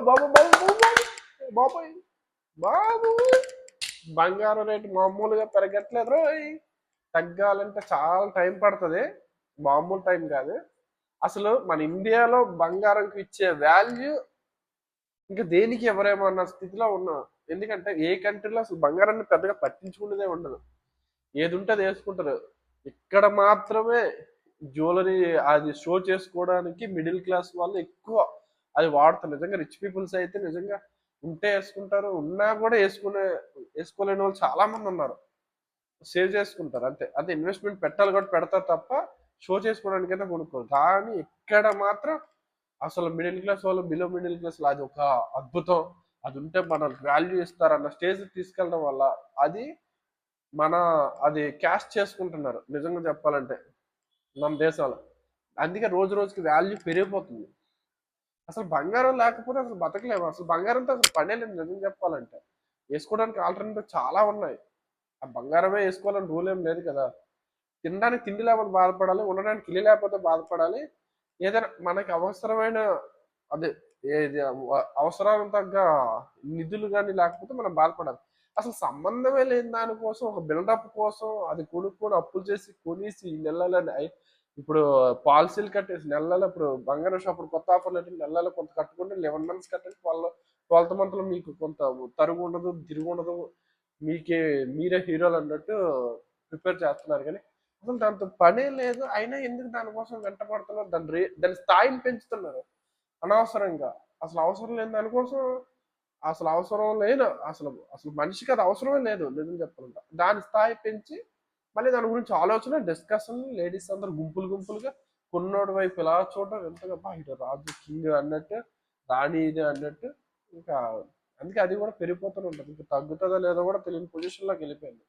బాబు బాబు బాబు బాబాయ్ బాబు బంగారం రేటు మామూలుగా పెరగట్లేదు రోయ్. తగ్గాలంటే చాలా టైం పడుతుంది, మామూలు టైం కాదు. అసలు మన ఇండియాలో బంగారంకి ఇచ్చే వాల్యూ ఇంకా దేనికి ఎవరేమో అన్న స్థితిలో ఉన్నాం. ఎందుకంటే ఏ కంట్రీలో అసలు బంగారాన్ని పెద్దగా పట్టించుకునేదే ఉండదు, ఏది ఉంటే అది వేసుకుంటారు. ఇక్కడ మాత్రమే జ్యువెలరీ అది షో చేసుకోవడానికి మిడిల్ క్లాస్ వాళ్ళు ఎక్కువ అది వాడతారు. నిజంగా రిచ్ పీపుల్స్ అయితే నిజంగా ఉంటే వేసుకుంటారు, ఉన్నా కూడా వేసుకోలేని వాళ్ళు చాలా మంది ఉన్నారు. సేవ్ చేసుకుంటారు అంతే, అదే ఇన్వెస్ట్మెంట్ పెట్టాలి కూడా పెడతారు తప్ప షో చేసుకోవడానికైతే కొనుక్కోరు. కానీ ఇక్కడ మాత్రం అసలు మిడిల్ క్లాస్ వాళ్ళు, బిలో మిడిల్ క్లాస్ అది ఒక అద్భుతం. అది ఉంటే మనకు వాల్యూ ఇస్తారన్న స్టేజ్ తీసుకెళ్ళడం వల్ల అది మన అది క్యాష్ చేసుకుంటున్నారు నిజంగా చెప్పాలంటే మన దేశాలు. అందుకే రోజు రోజుకి వాల్యూ పెరిగిపోతుంది. అసలు బంగారం లేకపోతే అసలు బతకలేము. అసలు బంగారంతో అసలు పనే లేదు నిజం చెప్పాలంటే. వేసుకోవడానికి ఆల్టర్నేటివ్ చాలా ఉన్నాయి. ఆ బంగారమే వేసుకోవాలని రూల్ ఏం లేదు కదా. తినడానికి తిండి లేకపోతే బాధపడాలి, ఉండడానికి ఇల్లు లేకపోతే బాధపడాలి. ఏదైనా మనకి అవసరమైన అదే ఏది అవసరానికి తగ్గ నిధులు కానీ లేకపోతే మనం బాధపడాలి. అసలు సంబంధమే లేని దానికోసం ఒక బిల్డప్ కోసం అది కొనుక్కొని అప్పులు చేసి కొనేసి నెలలని ఇప్పుడు పాలసీలు కట్టేసి నెలలో ఇప్పుడు బంగారం షాప్ కొత్త ఆఫర్లు అంటే నెలలో కొంత కట్టుకుంటే 11 మంత్స్ కట్టండి, 12th మంత్లో మీకు కొంత తరుగు ఉండదు, తిరుగు ఉండదు, మీరే హీరోలు అన్నట్టు ప్రిపేర్ చేస్తున్నారు. కానీ అసలు దాంతో పనే లేదు, అయినా ఎందుకు దానికోసం వెంట పడుతున్నారు, దాని స్థాయిని పెంచుతున్నారు అనవసరంగా. అసలు అవసరం లేని దానికోసం అసలు అవసరం లేదు, అసలు అసలు మనిషికి అది అవసరమే లేదు నిజం చెప్పాలంటే. దాని స్థాయి పెంచి మళ్ళీ దాని గురించి ఆలోచన, డిస్కషన్, లేడీస్ అందరు గుంపులు గుంపులుగా కొన్నోడి వైపు ఇలా చూడడం ఎంతగా బయట రాజు కింగ్ అన్నట్టు, రాణి ఇది అన్నట్టు. ఇంకా అందుకే అది కూడా పెరిగిపోతూనే ఉంటుంది. ఇంకా తగ్గుతుందో లేదో కూడా తెలియని పొజిషన్లోకి వెళ్ళిపోయింది.